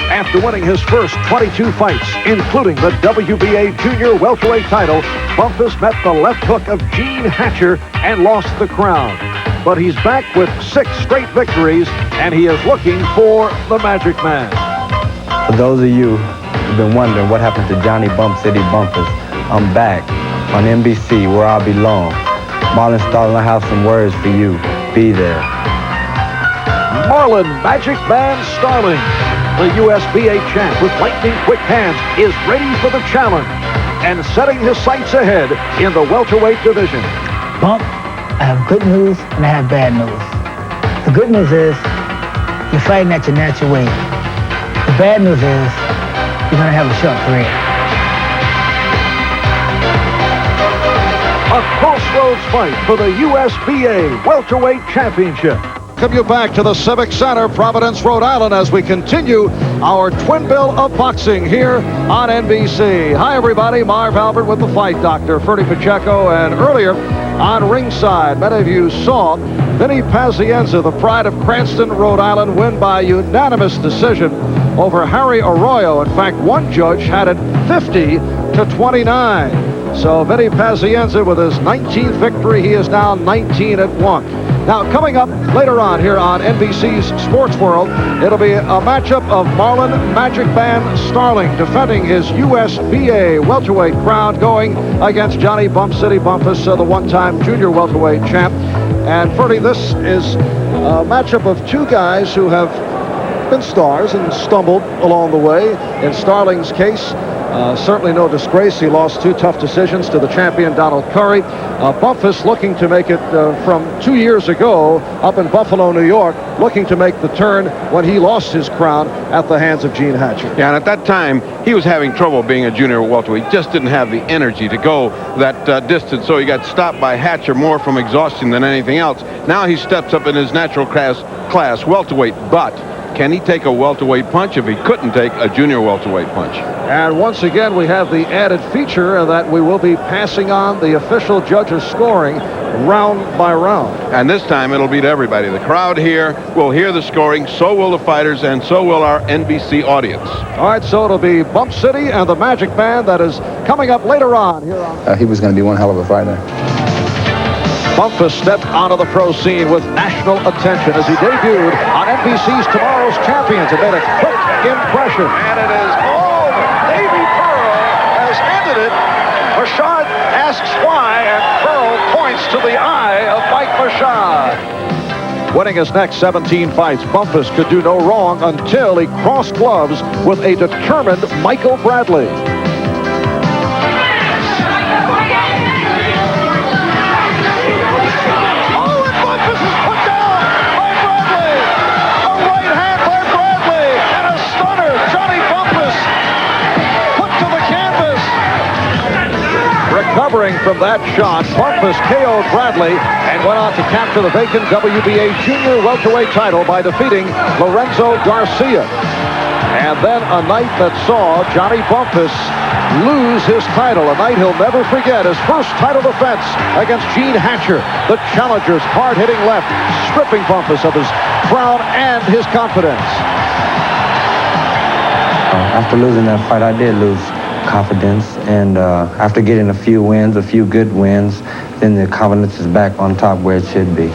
After winning his first 22 fights, including the WBA junior welterweight title, Bumphus met the left hook of Gene Hatcher and lost the crown. But he's back with 6 straight victories, and he is looking for the Magic Man. For those of you who've been wondering what happened to Johnny Bump City Bumphus, I'm back on NBC where I belong. Marlon Starling, I have some words for you. Be there. Marlon Magic Man Starling, the USBA champ with lightning-quick hands, is ready for the challenge and setting his sights ahead in the welterweight division. Bump, I have good news and I have bad news. The good news is you're fighting at your natural weight. The bad news is you're going to have a short career. A crossroads fight for the USBA welterweight championship. Welcome you back to the Civic Center, Providence, Rhode Island, as we continue our twin bill of boxing here on NBC. Hi, everybody. Marv Albert with the Fight Doctor, Ferdy Pacheco, and earlier on ringside, many of you saw Vinny Pazienza, the pride of Cranston, Rhode Island, win by unanimous decision over Harry Arroyo. In fact, one judge had it 50-29. So Vinny Pazienza with his 19th victory, he is now 19-1. Now, coming up later on here on NBC's Sports World, it'll be a matchup of Marlon Magic Man Starling defending his USBA welterweight crown, going against Johnny Bump City Bumphus, the one-time junior welterweight champ. And Ferdy, this is a matchup of two guys who have been stars and stumbled along the way. In Starling's case, certainly no disgrace. He lost 2 tough decisions to the champion Donald Curry. Bumphus looking to make it from 2 years ago up in Buffalo, New York, looking to make the turn when he lost his crown at the hands of Gene Hatcher. Yeah, and at that time, he was having trouble being a junior welterweight. He just didn't have the energy to go that distance, so he got stopped by Hatcher more from exhaustion than anything else. Now he steps up in his natural class welterweight, but can he take a welterweight punch if he couldn't take a junior welterweight punch? And once again, we have the added feature that we will be passing on the official judges' scoring round by round. And this time it'll be to everybody. The crowd here will hear the scoring, so will the fighters, and so will our NBC audience. All right, so it'll be Bump City and the Magic Man that is coming up later on here on. He was going to be one hell of a fighter. Bumphus stepped onto the pro scene with national attention as he debuted on NBC's Tomorrow's Champions and made a quick impression. And it is all Davy Pearl has ended it. Machad asks why, and Pearl points to the eye of Mike Machad. Winning his next 17 fights, Bumphus could do no wrong until he crossed gloves with a determined Michael Bradley. Recovering from that shot, Bumphus KO'd Bradley and went on to capture the vacant WBA junior welterweight title by defeating Lorenzo Garcia. And then a night that saw Johnny Bumphus lose his title, a night he'll never forget, his first title defense against Gene Hatcher, the challenger's hard-hitting left, stripping Bumphus of his crown and his confidence. After losing that fight, I did lose confidence, and after getting a few wins, a few good wins, then the confidence is back on top where it should be.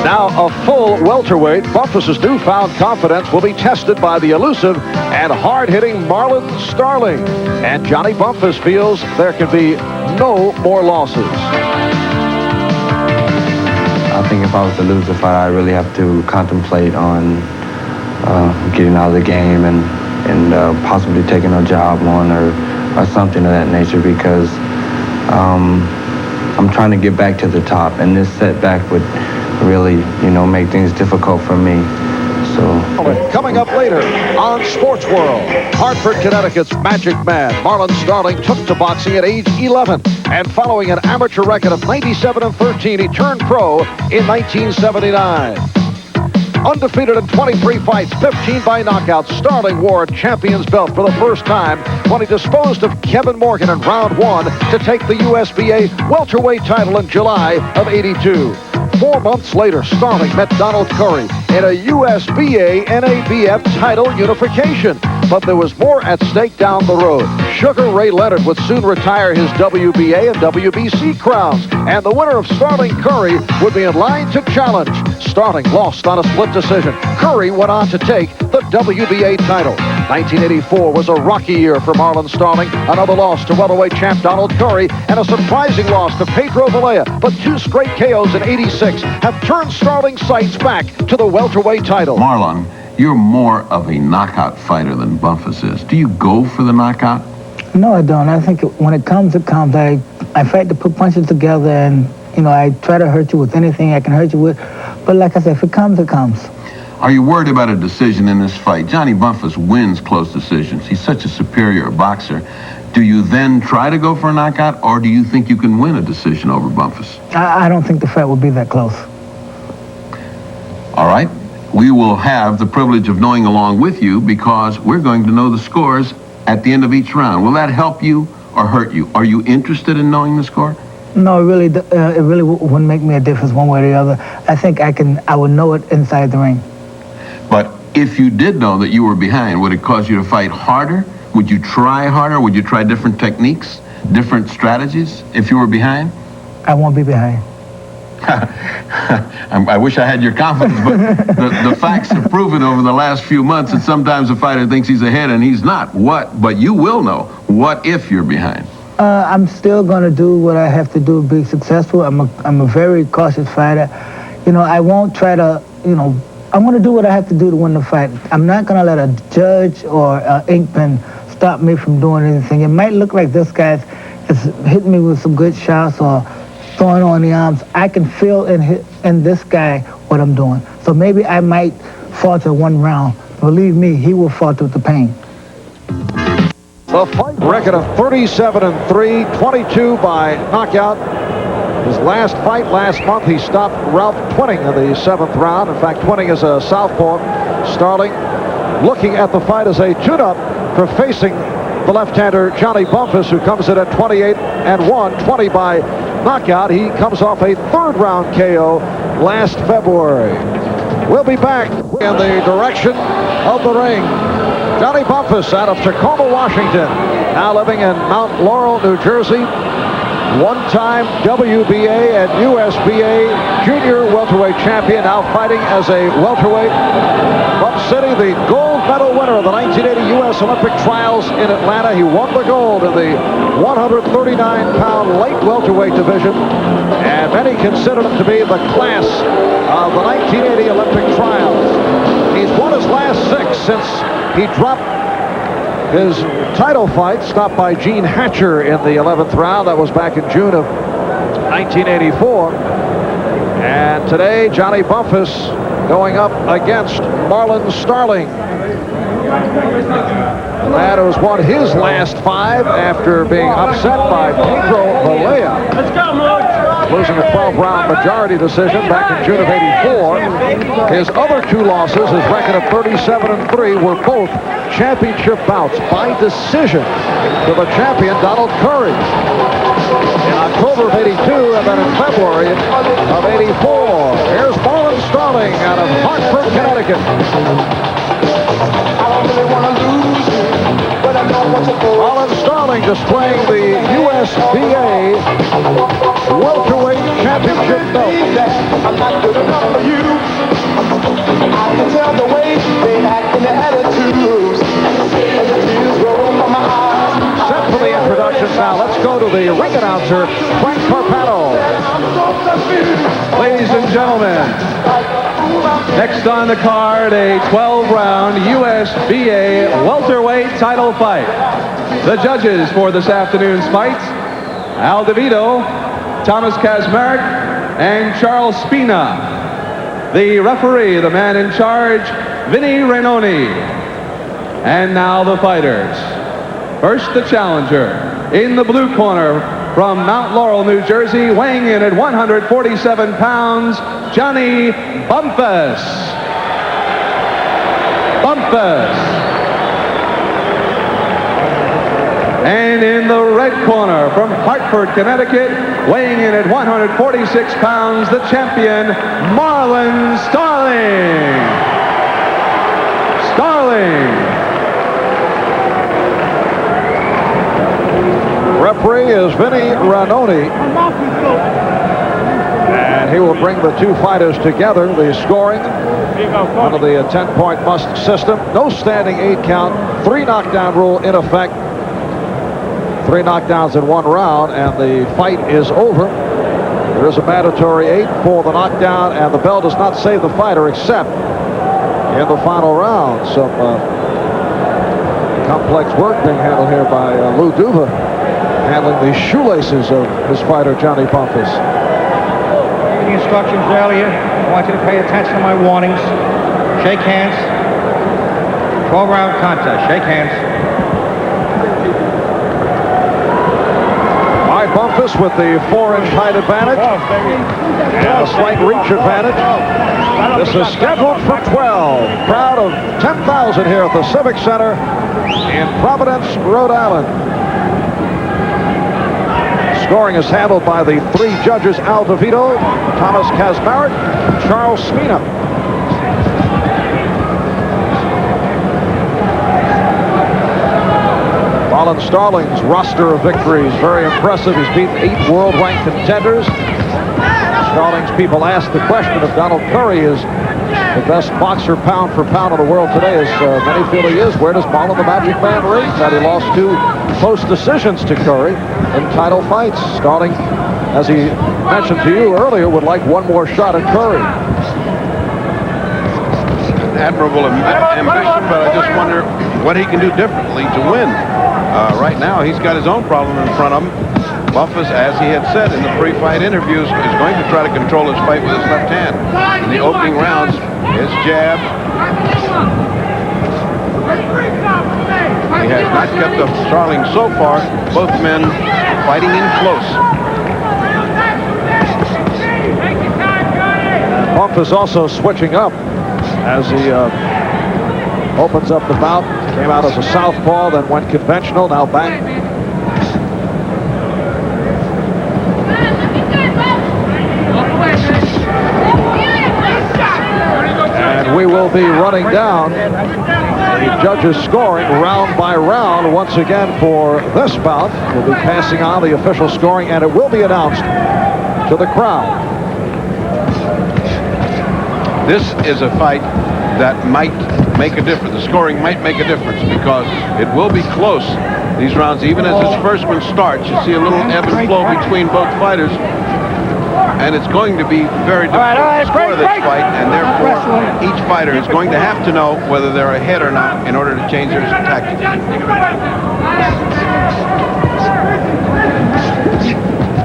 Now a full welterweight, Bumphus's newfound confidence will be tested by the elusive and hard-hitting Marlon Starling, and Johnny Bumphus feels there can be no more losses. I think if I was to lose the fight, I really have to contemplate on getting out of the game and possibly taking a job on or something of that nature, because I'm trying to get back to the top, and this setback would really, make things difficult for me. So coming up later on Sports World, Hartford, Connecticut's Magic Man Marlon Starling took to boxing at age 11, and following an amateur record of 97-13, he turned pro in 1979. Undefeated in 23 fights, 15 by knockout, Starling wore a champion's belt for the first time when he disposed of Kevin Morgan in round 1 to take the USBA welterweight title in July of '82. 4 months later, Starling met Donald Curry in a USBA NABF title unification. But there was more at stake down the road. Sugar Ray Leonard would soon retire his WBA and WBC crowns, and the winner of Starling Curry would be in line to challenge. Starling lost on a split decision. Curry went on to take the WBA title. 1984 was a rocky year for Marlon Starling. Another loss to welterweight champ Donald Curry, and a surprising loss to Pedro Valleja. But 2 straight KOs in '86 have turned Starling's sights back to the welterweight title. Marlon, you're more of a knockout fighter than Bumphus is. Do you go for the knockout? No, I don't. I think when it comes, it comes. I fight to put punches together, and, I try to hurt you with anything I can hurt you with. But like I said, if it comes, it comes. Are you worried about a decision in this fight? Johnny Bumphus wins close decisions. He's such a superior boxer. Do you then try to go for a knockout, or do you think you can win a decision over Bumphus? I don't think the fight will be that close. All right. We will have the privilege of knowing along with you, because we're going to know the scores at the end of each round. Will that help you or hurt you? Are you interested in knowing the score? No, it really wouldn't make me a difference one way or the other. I think I would know it inside the ring. But if you did know that you were behind, would it cause you to fight harder? Would you try harder? Would you try different techniques, different strategies if you were behind? I won't be behind. I wish I had your confidence, but the facts have proven over the last few months that sometimes a fighter thinks he's ahead and he's not. But you will know. What if you're behind? I'm still going to do what I have to do to be successful. I'm a very cautious fighter. I won't try to, I'm going to do what I have to do to win the fight. I'm not going to let a judge or an ink pen stop me from doing anything. It might look like this guy's hitting me with some good shots or throwing on the arms. I can feel in this guy what I'm doing. So maybe I might falter one round. Believe me, he will falter with the pain. The fight record of 37-3, 22 by knockout. His last fight last month, he stopped Ralph Twinning in the 7th round. In fact, Twinning is a southpaw. Starling looking at the fight as a tune-up for facing the left-hander Johnny Bumphus, who comes in at 28-1, 20 by knockout. He comes off a 3rd-round KO last February. We'll be back in the direction of the ring. Johnny Bumphus out of Tacoma, Washington, now living in Mount Laurel, New Jersey. One-time WBA and USBA junior welterweight champion, now fighting as a welterweight. From City, the gold medal winner of the 1980 U.S. Olympic trials in Atlanta. He won the gold in the 139-pound light welterweight division, and many consider him to be the class of the 1980 Olympic trials. He's won his last 6 since he dropped his title fight, stopped by Gene Hatcher in the 11th round. That was back in June of 1984. And today, Johnny Bumphus going up against Marlon Starling. The man who's won his last 5 after being upset by Pedro Valleja. Let's go, losing a 12-round majority decision back in June of '84. His other 2 losses, his record of 37-3, were both championship bouts by decision to the champion Donald Curry in October of '82 and then in February of '84. Here's Marlon Starling out of Hartford, Connecticut. Marlon Starling displaying the USBA welterweight championship belt. I'm not good enough for you. I can tell the way they act and their attitudes. And the tears roll from my eyes. Set for the introduction now. Let's go to the ring announcer, Frank Carpano. Ladies and gentlemen, next on the card, a 12-round USBA welterweight title fight. The judges for this afternoon's fight, Al DeVito, Thomas Kazmarek, and Charles Spina. The referee, the man in charge, Vinny Rainoni. And now the fighters. First, the challenger. In the blue corner, from Mount Laurel, New Jersey, weighing in at 147 pounds, Johnny Bumphus. Bumphus. And And in the red corner from Hartford, Connecticut, weighing in at 146 pounds, the champion, Marlon Starling. Referee is Vinny Ranoni. And he will bring the two fighters together. The scoring under the 10-point must system. No standing 8 count. 3 knockdown rule in effect. 3 knockdowns in 1 round, and the fight is over. There is a mandatory 8 for the knockdown, and the bell does not save the fighter except in the final round. Some complex work being handled here by Lou Duva, handling the shoelaces of his fighter, Johnny Bumphus. The instructions earlier, I want you to pay attention to my warnings. Shake hands. 12-round contest. Shake hands. Bumphus with the 4-inch height advantage and a slight reach advantage. This is scheduled for 12. Crowd of 10,000 here at the Civic Center in Providence, Rhode Island. Scoring is handled by the 3 judges, Al DeVito, Thomas Kazmarek, and Charles Smina. Marlon Starling's roster of victories, very impressive. He's beaten 8 world-ranked contenders. Starling's people ask the question if Donald Curry is the best boxer pound for pound in the world today, as many feel he is. Where does Marlon the Magic Man rank? That he lost 2 close decisions to Curry in title fights. Starling, as he mentioned to you earlier, would like 1 more shot at Curry. Admirable ambition, but I just wonder what he can do differently to win. Right now, he's got his own problem in front of him. Bumphus, as he had said in the pre-fight interviews, is going to try to control his fight with his left hand. In the opening rounds, his jab. He has not kept up Starling so far. Both men fighting in close. Bumphus also switching up as he opens up the bout. Came out as a southpaw, then went conventional, now back. And we will be running down the judges' scoring round by round once again for this bout. We'll be passing on the official scoring, and it will be announced to the crowd. This is a fight that might make a difference. The scoring might make a difference because it will be close. These rounds, even as this first one starts, you see a little ebb and flow between both fighters. And it's going to be very difficult to score this fight, and therefore each fighter is going to have to know whether they're ahead or not in order to change their tactics.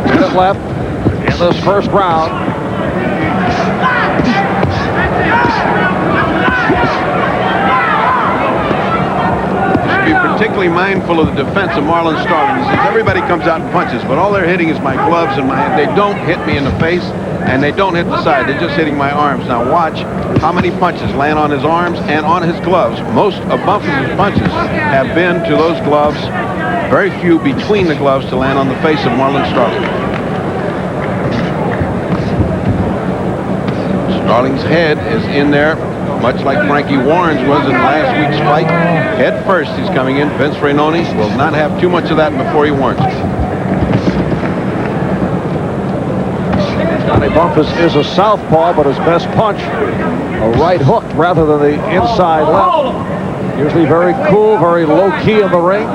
Minute left in this first round. Be particularly mindful of the defense of Marlon Starling. He says everybody comes out and punches, but all they're hitting is my gloves and they don't hit me in the face, and they don't hit the side. They're just hitting my arms. Now watch how many punches land on his arms and on his gloves. Most of Bumphus' punches have been to those gloves. Very few between the gloves to land on the face of Marlon Starling. Starling's head is in there, much like Frankie Warren's was in last week's fight. Head first, he's coming in. Vince Ranoni will not have too much of that before he warns. Johnny Bumphus is a southpaw, but his best punch, a right hook rather than the inside left. Usually very cool, very low-key in the ring.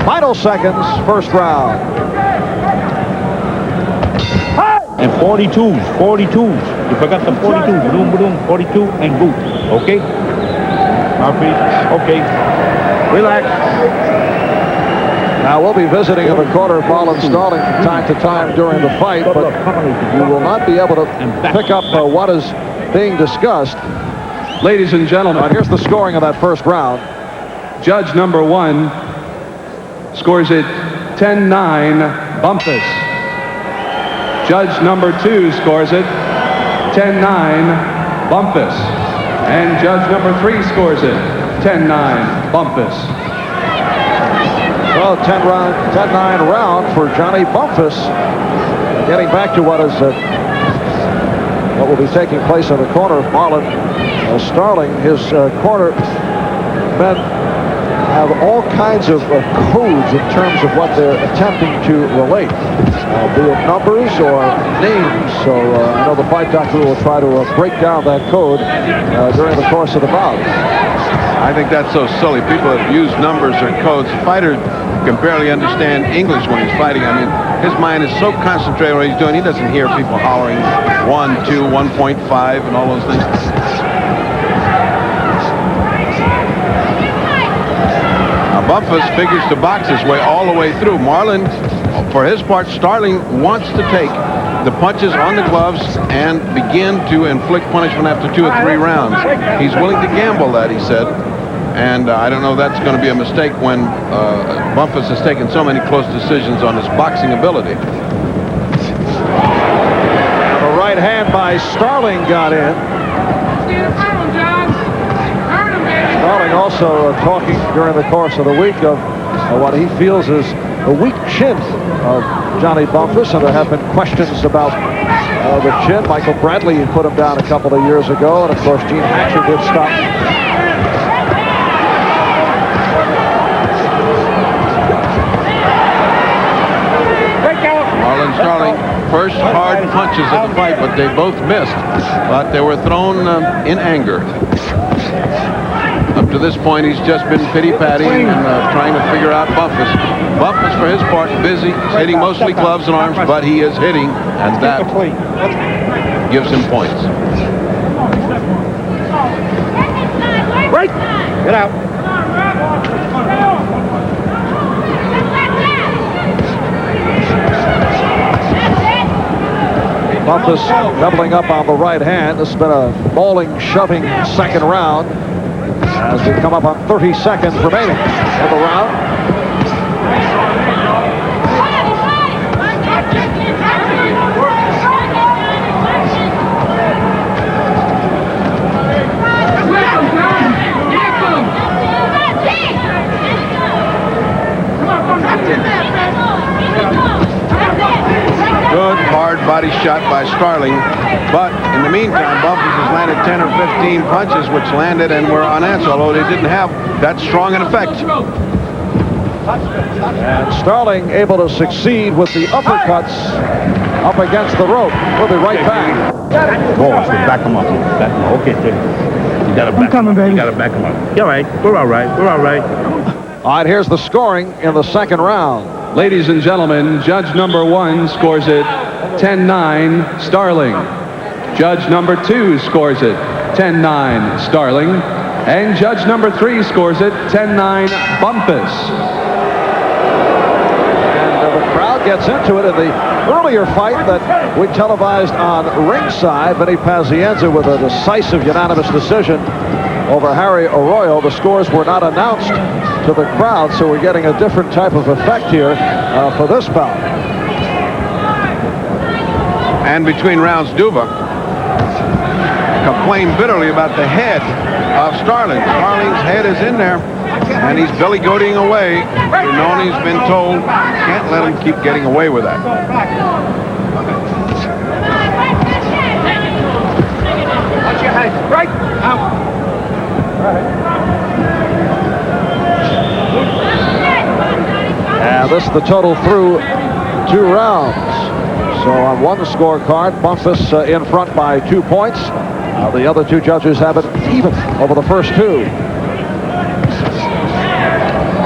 Final seconds, first round. And 42s. You forgot the 42. Boom, 42 and boot. Okay? Mouthpiece. Okay. Relax. Now, we'll be visiting in the corner of Marlon Starling from time to time during the fight, but you will not be able to pick up what is being discussed. Ladies and gentlemen, here's the scoring of that first round. Judge number 1 scores it 10-9, Bumphus. Judge number 2 scores it 10-9, Bumphus. And judge number 3 scores it 10-9, Bumphus. Well, 10-9 round for Johnny Bumphus. Getting back to what will be taking place in the corner of Marlon Starling. His corner men have all kinds of codes in terms of what they're attempting to relate, be it numbers or names. So I know the fight doctor will try to break down that code during the course of the bout. I think that's so silly. People that use numbers or codes. The fighter can barely understand English when he's fighting. I mean, his mind is so concentrated on what he's doing, he doesn't hear people hollering 1, 2, 1.5 and all those things. Now, Bumphus figures to box his way all the way through. Marlon, for his part, Starling wants to take the punches on the gloves and begin to inflict punishment after 2 or 3 rounds. He's willing to gamble that, he said. And I don't know if that's going to be a mistake when Bumphus has taken so many close decisions on his boxing ability. The right hand by Starling got in. Starling also talking during the course of the week of what he feels is the weak chin of Johnny Bumphus, and there have been questions about the chin. Michael Bradley put him down a couple of years ago, and of course Gene Hatcher did stop. Marlon Starling, first hard punches of the fight, but they both missed. But they were thrown in anger. Up to this point, he's just been pity-patting and trying to figure out Bumphus. Bumphus, for his part, busy. He's hitting mostly gloves and arms, but he is hitting, and that gives him points. Right. Get out. Bumphus doubling up on the right hand. This has been a bowling, shoving second round as we come up on 30 seconds remaining in the round. Good hard body shot by Starling, but in the meantime, Bumphus has landed 10 or 15 punches which landed and were unanswered, although they didn't have that strong an effect. And Starling able to succeed with the uppercuts up against the rope. We'll be right back. Go on, back him up. Back him up. Okay, Tim. You gotta back him up. You gotta back him up. You're all right. We're all right. We're all right. All right, here's the scoring in the second round. Ladies and gentlemen, judge number 1 scores it 10-9 Starling. Judge number 2 scores it 10-9 Starling. And judge number 3 scores it 10-9 Bumphus. And the crowd gets into it in the earlier fight that we televised on ringside. Vinny Pazienza with a decisive unanimous decision over Harry Arroyo. The scores were not announced to the crowd, so we're getting a different type of effect here for this bout. And between rounds, Duva complained bitterly about the head of Starling. Starling's head is in there, and he's belly-goating away. Brunoni's been told, can't let him keep getting away with that. Watch your head. Right. Out. And this is the total through 2 rounds. So on one scorecard, Bumphus in front by 2 points. The other 2 judges have it even over the first 2.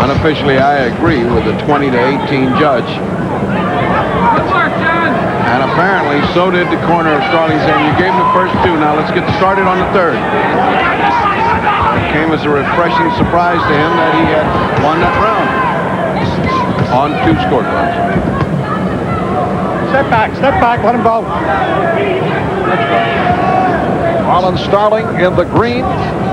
Unofficially, I agree with the 20-18 judge. And apparently, so did the corner of Starling, saying, you gave him the first 2, now let's get started on the third. It came as a refreshing surprise to him that he had won that round on 2 scorecards. Step back, let him go. Marlon Starling in the green,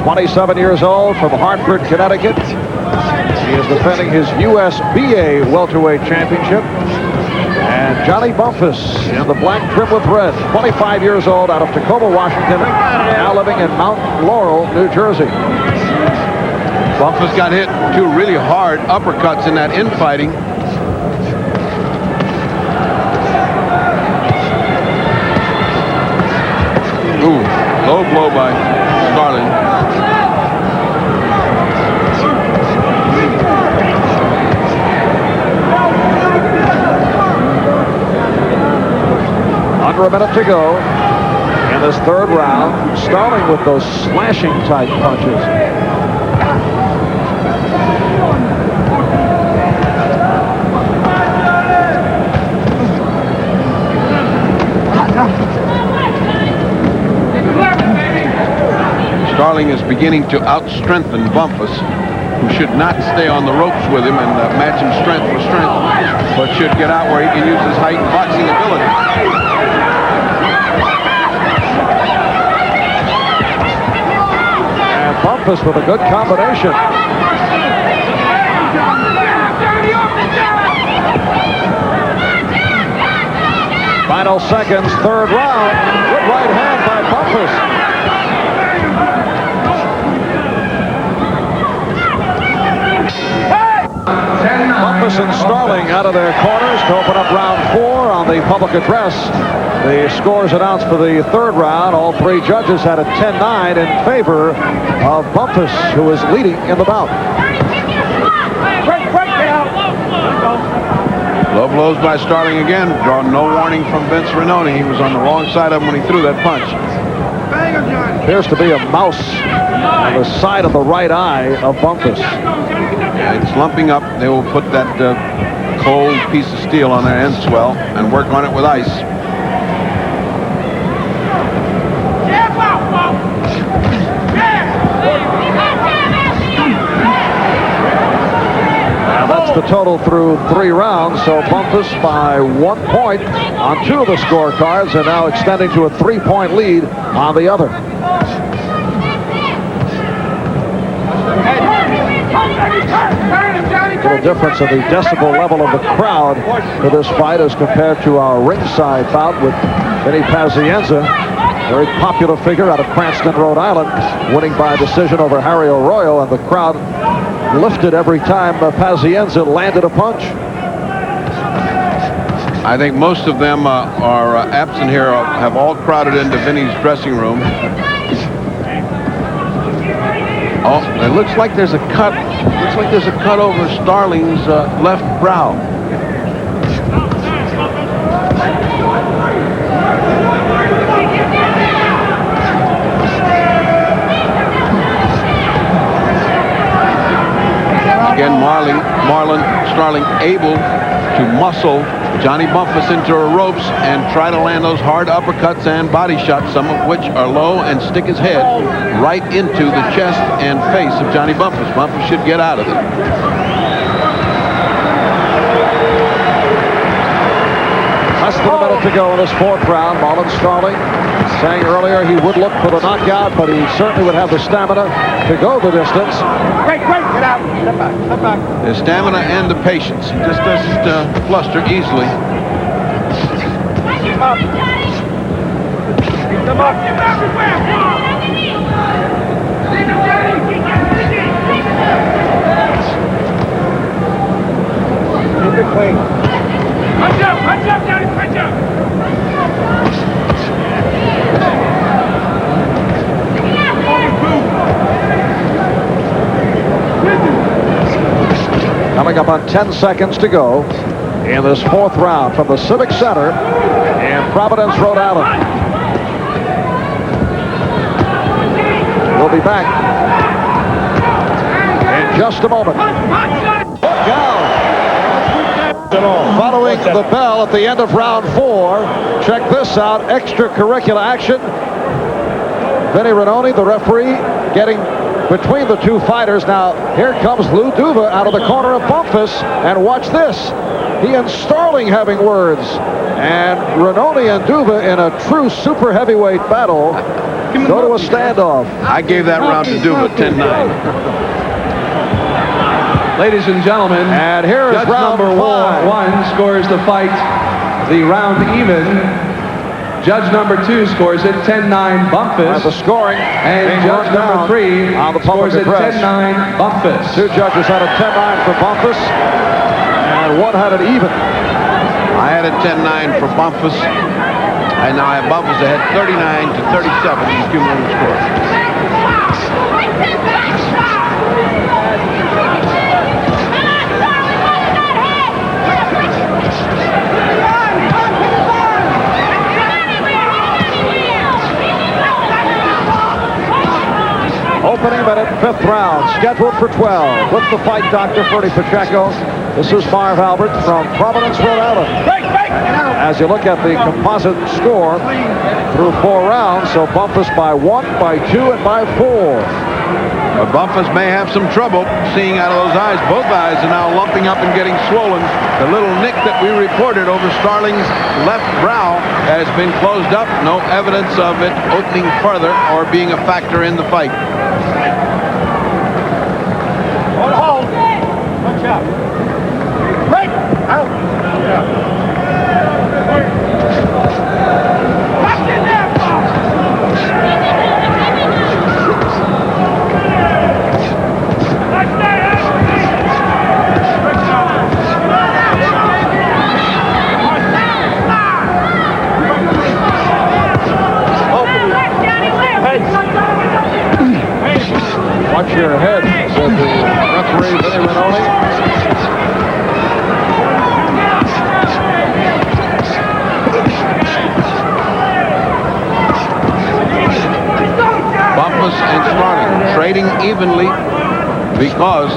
27 years old, from Hartford, Connecticut. He is defending his USBA welterweight championship. And Johnny Bumphus in the black trim with red, 25 years old, out of Tacoma, Washington, now living in Mount Laurel, New Jersey. Bumphus got hit 2 really hard uppercuts in that infighting. Ooh, low blow by Starling. Under a minute to go in this third round. Starling with those slashing type punches. Starling is beginning to outstrengthen Bumphus, who should not stay on the ropes with him and match him strength for strength, but should get out where he can use his height and boxing ability. And Bumphus with a good combination. Final seconds, third round. Good right hand by Bumphus. Bumphus and Starling out of their corners to open up round 4 on the public address. The scores announced for the third round. All 3 judges had a 10-9 in favor of Bumphus, who is leading in the bout. Low blows by Starling again, drawing no warning from Vince Rinoni. He was on the wrong side of him when he threw that punch. Appears to be a mouse on the side of the right eye of Bumphus. It's lumping up. They will put that cold piece of steel on their end swell and work on it with ice. Now that's the total through 3 rounds. So Bumphus by 1 point on 2 of the scorecards and now extending to a 3-point lead on the other. Little difference in the decibel level of the crowd for this fight as compared to our ringside bout with Vinny Pazienza, very popular figure out of Cranston, Rhode Island, winning by decision over Harry Arroyo, and the crowd lifted every time Pazienza landed a punch. I think most of them are absent here, have all crowded into Vinny's dressing room. Oh, it looks like there's a cut. Looks like there's a cut over Starling's left brow. Again, Marlon Starling able to muscle Johnny Bumphus into the ropes and try to land those hard uppercuts and body shots, some of which are low, and stick his head right into the chest and face of Johnny Bumphus. Bumphus should get out of it. Less than a minute to go in this 4th round. Marlon Starling saying earlier he would look for the knockout, but he certainly would have the stamina to go the distance. Great, get out. Step back. The stamina and the patience. He just doesn't fluster easily. Keep up. Keep them up. Keep it clean. Punch up, Johnny, punch up. Coming up on 10 seconds to go in this 4th round from the Civic Center in Providence, Rhode Island. We'll be back in just a moment. Look out! Following the bell at the end of round 4, check this out, extracurricular action. Vinny Rinoni, the referee, getting between the 2 fighters. Now, here comes Lou Duva out of the corner of Bumphus, and watch this. He and Starling having words, and Rinoni and Duva in a true super heavyweight battle go to a standoff. I gave that round to Duva, 10-9. Ladies and gentlemen, and here is judge round number 5. 1 scores the fight, the round even, Judge number 2 scores it 10-9 Bumphus. The scoring. And judge number 3 on the scores it 10-9 Bumphus. 2 judges had a 10-9 for Bumphus, and 1 had it even. I had it 10-9 for Bumphus, and now I have Bumphus ahead 39-37 in cumulative score. Opening minute, 5th round, scheduled for 12. With the fight, Dr. Ferdy Pacheco. This is Marv Albert from Providence, Rhode Island. As you look at the composite score through 4 rounds, so Bumphus by 1, by 2, and by 4. But Bumphus may have some trouble seeing out of those eyes. Both eyes are now lumping up and getting swollen. The little nick that we reported over Starling's left brow has been closed up. No evidence of it opening further or being a factor in the fight. Hold. Watch out. Break. Out. Locked in there, Watch your head, said the referee, Vinny Renoni. Bumphus and Starling trading evenly because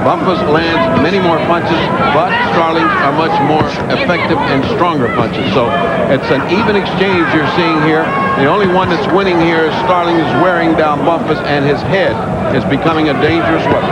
Bumphus lands many more punches, but Starling's are much more effective and stronger punches. So it's an even exchange you're seeing here. The only one that's winning here is Starling is wearing down Bumphus, and his head is becoming a dangerous weapon.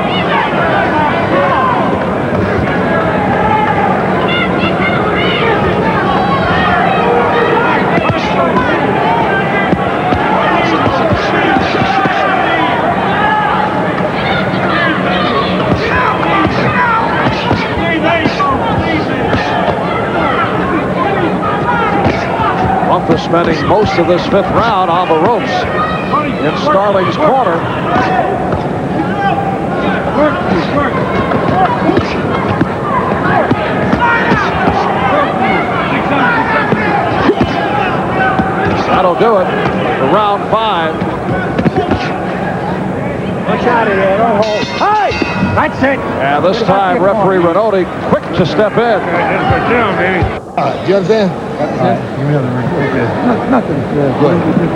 Bumphus spending most of this 5th round on the ropes in Starling's corner. That'll do it for round 5. Watch out of there. Don't hold. Hey! That's it. And this time, referee Renoni quick to step in. Do you understand?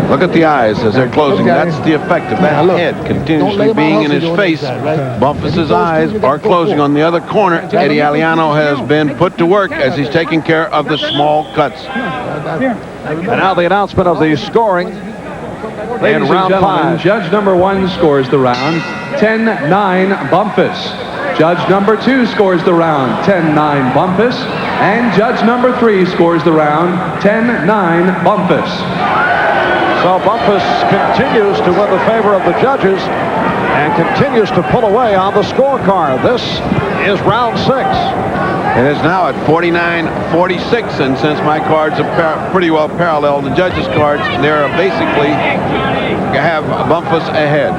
Look at the eyes as they're closing. That's the effect of that head continuously being in his face. Bumphus's eyes are closing. On the other corner, Eddie Aliano has been put to work as he's taking care of the small cuts. And now the announcement of the scoring Ladies in round and gentlemen, 5. judge number 1 scores the round 10-9 Bumphus. Judge number 2 scores the round 10-9 Bumphus. And judge number 3 scores the round 10-9 Bumphus. So Bumphus continues to win the favor of the judges and continues to pull away on the scorecard. This is round 6. It is now at 49-46, and since my cards are pretty well parallel, the judges' cards, they're basically have Bumphus ahead.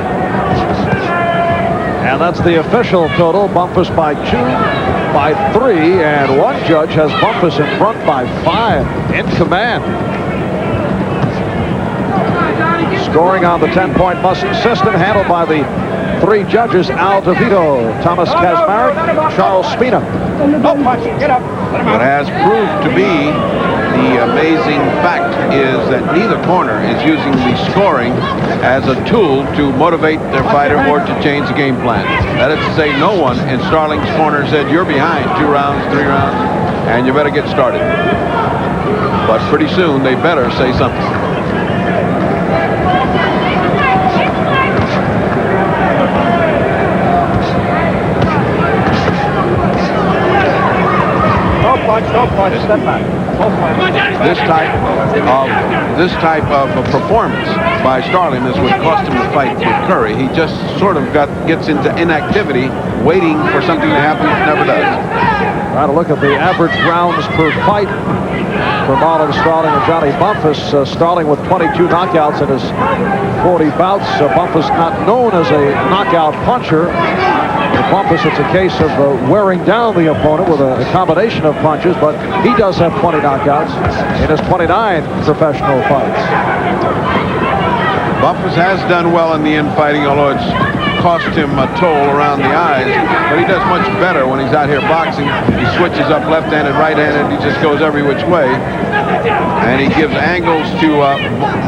And that's the official total. Bumphus by 2, by 3, and one judge has Bumphus in front by 5 in command. Scoring on the 10-point system, handled by the 3 judges: Al DeVito, Thomas Kazmarek, Charles Spina. No punch. Get up. What has proved to be the amazing fact is that neither corner is using the scoring as a tool to motivate their fighter or to change the game plan. That is to say, no one in Starling's corner said, you're behind 2 rounds, 3 rounds, and you better get started. But pretty soon, they better say something. Don't punch. Step back. This type of a performance by Starling is what cost him the fight with Curry. He just sort of gets into inactivity, waiting for something to happen that never does. Try to look at the average rounds per fight for Marlon Starling and Johnny Bumphus. Starling with 22 knockouts in his 40 bouts. Bumphus not known as a knockout puncher. With Bumphus, it's a case of wearing down the opponent with a combination of punches, but he does have 20 knockouts in his 29 professional fights. Bumphus has done well in the infighting, although it's cost him a toll around the eyes, but he does much better when he's out here boxing. He switches up left-handed, right-handed. He just goes every which way, and he gives angles to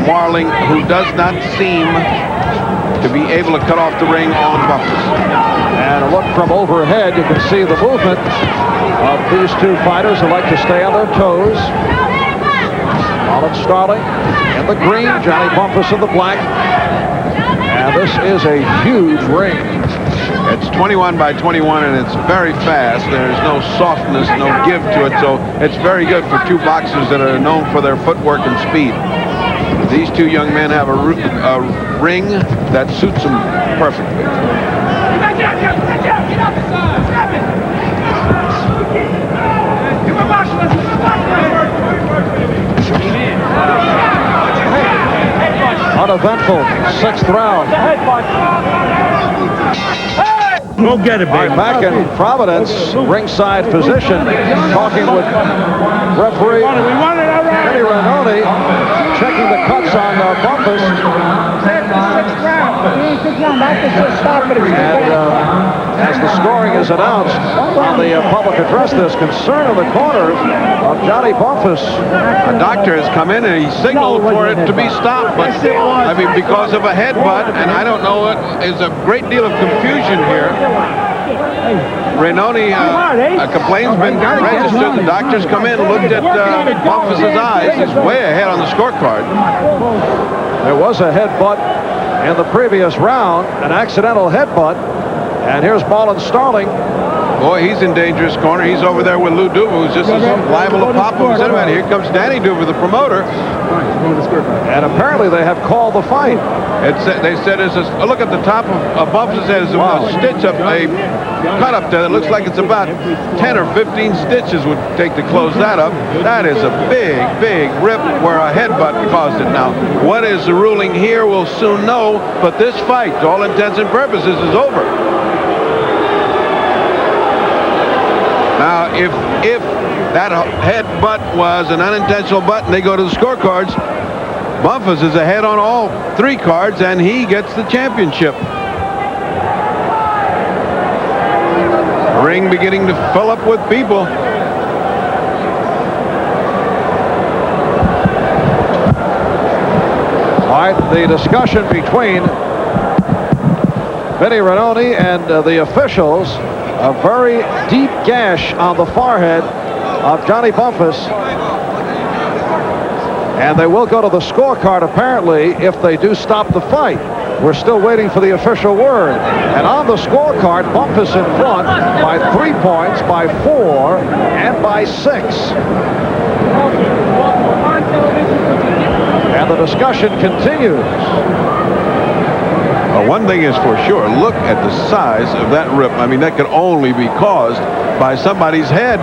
Marling, who does not seem to be able to cut off the ring on Bumphus. And a look from overhead, you can see the movement of these two fighters who like to stay on their toes. Marlon Starling in the green, Johnny Bumphus in the black. And this is a huge ring. It's 21 by 21, and it's very fast. There's no softness, no give to it, so it's very good for two boxers that are known for their footwork and speed. These two young men have a ring that suits them perfectly. Uneventful 6th round. Go get it, baby. All right, back in Providence, ringside physician, talking with referee Eddie Renoni, checking the cuts on Bumphus. And as the scoring is announced on the public address, there's concern in the corner of Johnny Bumphus. A doctor has come in and he signaled for it to be stopped, but I mean, because of a headbutt, and I don't know, there's a great deal of confusion here. Renoni complain's been registered. The doctors come in and looked at Bumphus's eyes. He's way ahead on the scorecard. There was a headbutt in the previous round, an accidental headbutt. And here's Marlon Starling. Boy, he's in dangerous corner. He's over there with Lou Duva, who's just as liable to pop him as anybody. Here comes Danny Duva, the promoter. And apparently they have called the fight. They said it's a look at the top of Bumphus' head. There's a stitch up, a cut up there that looks like it's about 10 or 15 stitches would take to close that up. That is a big, big rip where a headbutt caused it. Now, what is the ruling here? We'll soon know. But this fight, to all intents and purposes, is over. Now, if that headbutt was an unintentional butt and they go to the scorecards, Bumphus is ahead on all 3 cards, and he gets the championship. Ring beginning to fill up with people. All right, the discussion between Vinny Renoni and the officials. A very deep gash on the forehead of Johnny Bumphus. And they will go to the scorecard, apparently, if they do stop the fight. We're still waiting for the official word. And on the scorecard, Bumphus in front by 3 points, by 4, and by 6. And the discussion continues. One thing is for sure, look at the size of that rip. I mean, that could only be caused by somebody's head.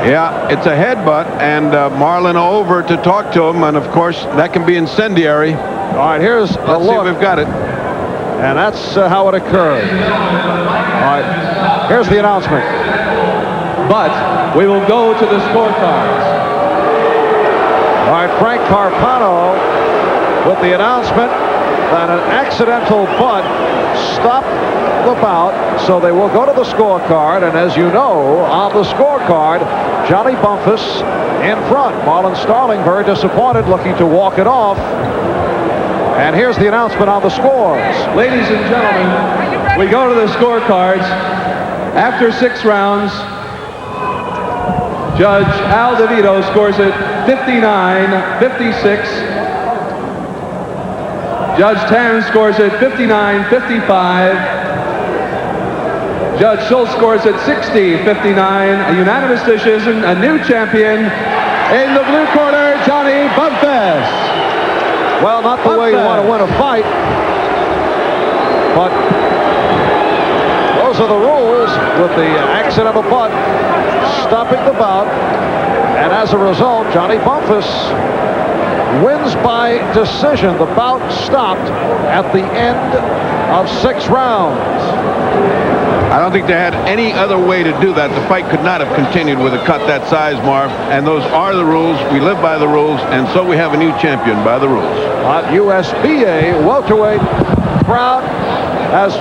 Yeah, it's a headbutt, and Marlon over to talk to him, and of course, that can be incendiary. All right, here's a Let's look. see if we've got it. And that's how it occurred. All right, here's the announcement. But we will go to the scorecards. All right, Frank Carpano with the announcement that an accidental butt stopped the bout, so they will go to the scorecard, and as you know, on the scorecard, Johnny Bumphus in front. Marlon Starling very disappointed, looking to walk it off. And here's the announcement on the scores. Ladies and gentlemen, we go to the scorecards. After 6 rounds, Judge Al DeVito scores it 59-56. Judge Tan scores it 59-55. Judge Schultz scores it 60-59. A unanimous decision. A new champion in the blue corner, Johnny Bumphus. Well, not the way you want to win a fight, but those are the rules with the accidental butt. stopping the bout. And as a result, Johnny Bumphus wins by decision. The bout stopped at the end of 6 rounds. I don't think they had any other way to do that. The fight could not have continued with a cut that size, Marv. And those are the rules. We live by the rules. And so we have a new champion by the rules. On USBA welterweight, crown has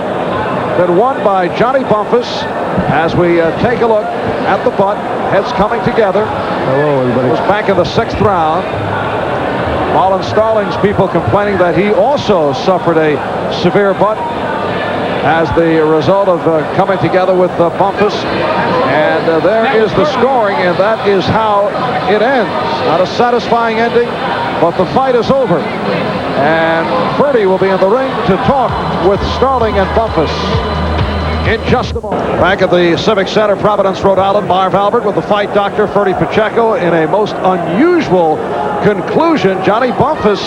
been won by Johnny Bumphus. As we take a look at the butt, heads coming together. Hello, everybody. It was back in the 6th round. Marlon Starling's people complaining that he also suffered a severe butt as the result of coming together with Bumphus. And there is the scoring, and that is how it ends. Not a satisfying ending, but the fight is over. And Ferdy will be in the ring to talk with Starling and Bumphus in just a moment. Back at the Civic Center, Providence, Rhode Island, Marv Albert with the fight doctor, Ferdy Pacheco, in a most unusual conclusion. Johnny Bumphus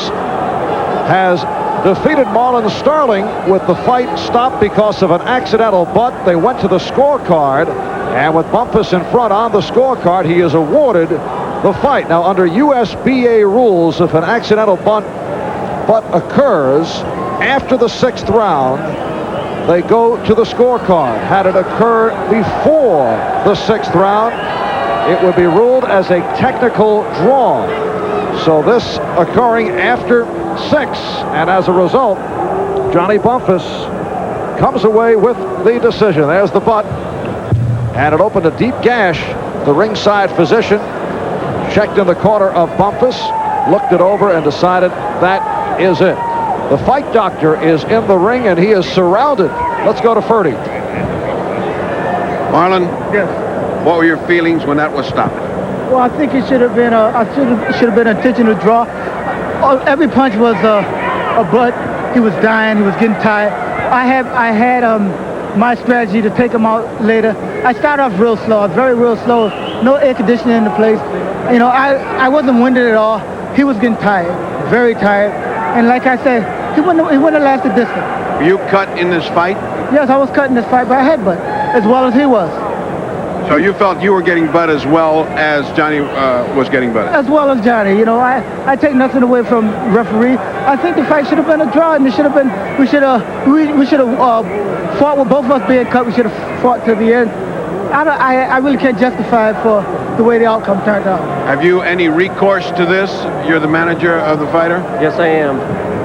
has defeated Marlon Starling with the fight stopped because of an accidental butt. They went to the scorecard, and with Bumphus in front on the scorecard, he is awarded the fight. Now, under USBA rules, if an accidental butt occurs after the 6th round, they go to the scorecard. Had it occur before the 6th round, it would be ruled as a technical draw. So this occurring after 6, and as a result, Johnny Bumphus comes away with the decision. There's the butt, and it opened a deep gash. The ringside physician checked in the corner of Bumphus, looked it over, and decided that is it. The fight doctor is in the ring, and he is surrounded. Let's go to Ferdy. Marlon? Yes. What were your feelings when that was stopped? Well, I think it should have been an intentional draw. Every punch was a butt. He was dying. He was getting tired. I had my strategy to take him out later. I started off real slow. I was real slow. No air conditioning in the place. You know, I wasn't winded at all. He was getting tired, very tired. And like I said, he wouldn't have lasted this long. Were you cut in this fight? Yes, I was cut in this fight by a headbutt, as well as he was. So you felt you were getting butt as well as Johnny was getting butt? As well as Johnny. You know, I take nothing away from referee. I think the fight should have been a draw, and we should have fought with both of us being cut. We should have fought to the end. I really can't justify it for the way the outcome turned out. Have you any recourse to this? You're the manager of the fighter? Yes, I am.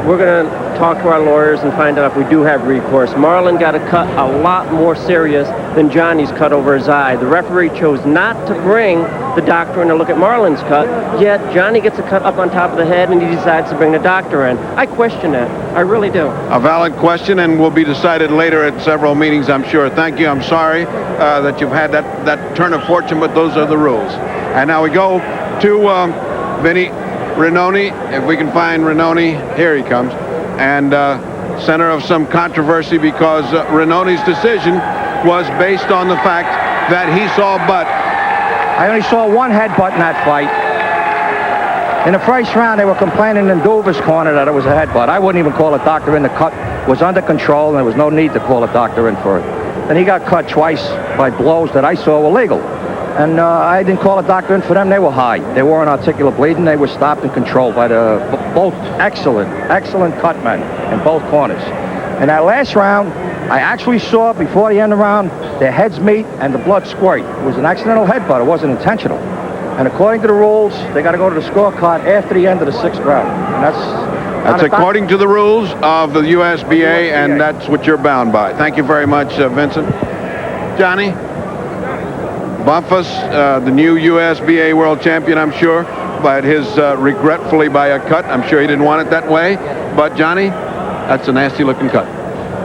We're going to talk to our lawyers and find out if we do have recourse. Marlon got a cut a lot more serious than Johnny's cut over his eye. The referee chose not to bring the doctor in to look at Marlon's cut, yet Johnny gets a cut up on top of the head and he decides to bring the doctor in. I question that. I really do. A valid question, and will be decided later at several meetings, I'm sure. Thank you. I'm sorry that you've had that turn of fortune, but those are the rules. And now we go to Vinny Rinoni. If we can find Rinoni, here he comes. And center of some controversy because Rinoni's decision was based on the fact that he saw butt. I only saw one headbutt in that fight. In the first round, they were complaining in Dover's corner that it was a headbutt. I wouldn't even call a doctor in. The cut was under control, and there was no need to call a doctor in for it. Then he got cut twice by blows that I saw were legal. And I didn't call a doctor in for them. They were high. They weren't articulate bleeding. They were stopped and controlled by both excellent cut men in both corners. In that last round, I actually saw, before the end of the round, their heads meet and the blood squirt. It was an accidental headbutt. It wasn't intentional. And according to the rules, they got to go to the scorecard after the end of the 6th round. And that's according to the rules of the USBA, and that's what you're bound by. Thank you very much, Vincent. Johnny? Bumphus, the new USBA world champion, I'm sure, but his regretfully by a cut. I'm sure he didn't want it that way. But, Johnny, that's a nasty-looking cut.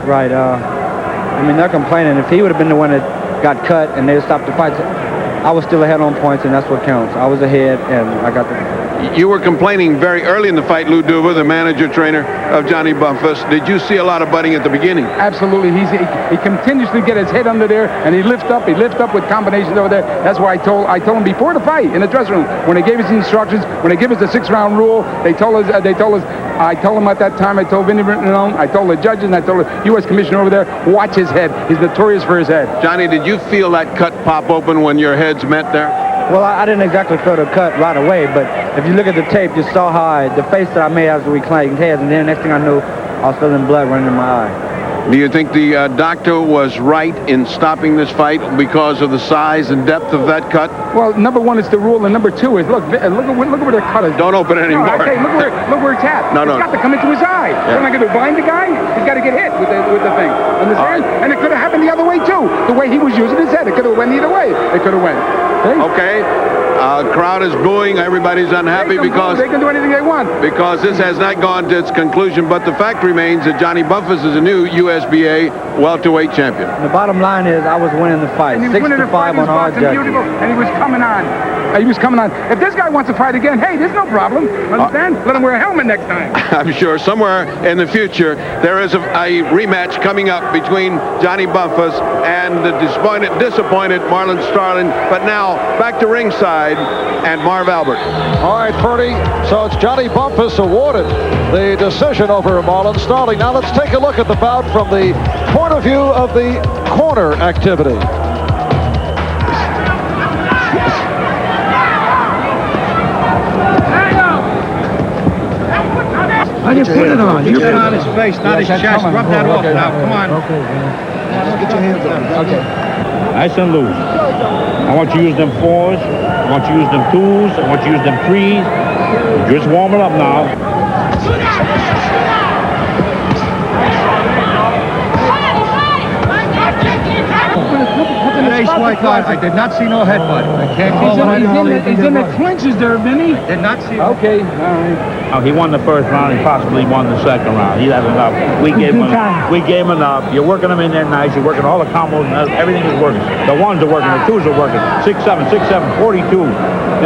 Right. I mean, they're complaining. If he would have been the one that got cut and they stopped the fight, I was still ahead on points, and that's what counts. I was ahead, and I got the... You were complaining very early in the fight, Lou Duva, the manager-trainer of Johnny Bumphus. Did you see a lot of butting at the beginning? Absolutely. He continuously get his head under there, and he lift up with combinations over there. That's why I told him before the fight in the dressing room, when they gave us the instructions, when they gave us the 6-round rule, they told us I told him at that time, I told Vinny Britton, I told the judges, and I told the U.S. Commissioner over there, watch his head. He's notorious for his head. Johnny, did you feel that cut pop open when your heads met there? Well, I didn't exactly feel the cut right away, but if you look at the tape, you saw how the face that I made after we clanked heads, and then the next thing I knew, I was feeling blood running in my eye. Do you think the doctor was right in stopping this fight because of the size and depth of that cut? Well, number one is the rule, and number two is, look where the cut is. Don't open it anymore. No, okay, look where it's at. No. It's got to come into his eye. Yeah. What am I going to do, blind the guy? He's got to get hit with the thing. Understand? Right. And it could have happened the other way, too. The way he was using his head. It could have went either way. It could have went. Okay. Crowd is booing. Everybody's unhappy because they can do anything they want. Because this has not gone to its conclusion. But the fact remains that Johnny Bumphus is a new USBA welterweight champion. The bottom line is I was winning the fight. 6-5 on hard judging. And he was coming on. If this guy wants to fight again, hey, there's no problem. Understand? Let him wear a helmet next time. I'm sure somewhere in the future there is a rematch coming up between Johnny Bumphus and the disappointed Marlon Starling. But now back to ringside and Marv Albert. All right, Ferdy. So it's Johnny Bumphus awarded the decision over Marlon Starling. Now let's take a look at the bout from the point of view of the corner activity. How do you put it on? You put it on his face, not his chest. Rub that off now. Come on. Okay, get your hands up. Okay. Nice and loose. I want you to use them 4s. I want you to use them 2s. I want you to use them 3s. Just warm it up now. I did not see no headbutt. I can't call it. He's in the clinches there, Vinny. Did not see. Okay, all right. Oh, he won the first round. He possibly won the second round. He has enough. We gave him enough. You're working them in there nice. You're working all the combos. And everything is working. The 1s are working. The 2s are working. 6-7, 6-7, 42. You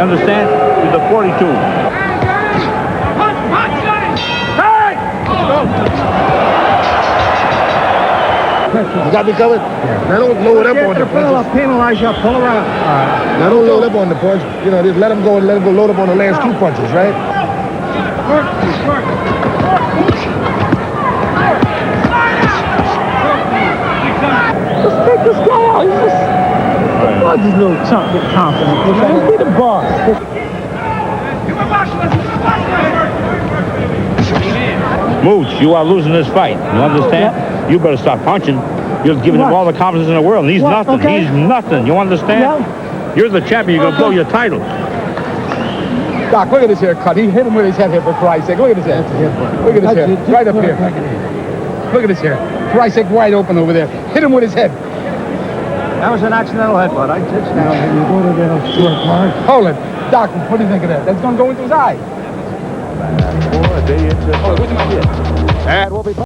understand? With the 42. You got me covered? Yeah. Now don't load up on the punches. Penalize you, pull around. Now don't load up on the punch. You know, just let him go and let him go load up on the last 2 punches, right? Let's take this guy out. He's just... Why this little chump get confident? Let's be the boss. Mooch, you are losing this fight. You understand? Yeah. You better stop punching. You're giving him all the confidence in the world. And he's nothing. Okay. He's nothing. You understand? Yeah. You're the champion. You're going to blow your title. Doc, look at this haircut. He hit him with his head here, for Christ's sake. Look at his head. Look at his hair. Right up here. Look at his hair. For Christ's sake, wide open over there. Hit him with his head. That was an accidental headbutt. I touched down. You go to the work hard. Hold it. Doc, what do you think of that? That's going to go into his eye. And we'll be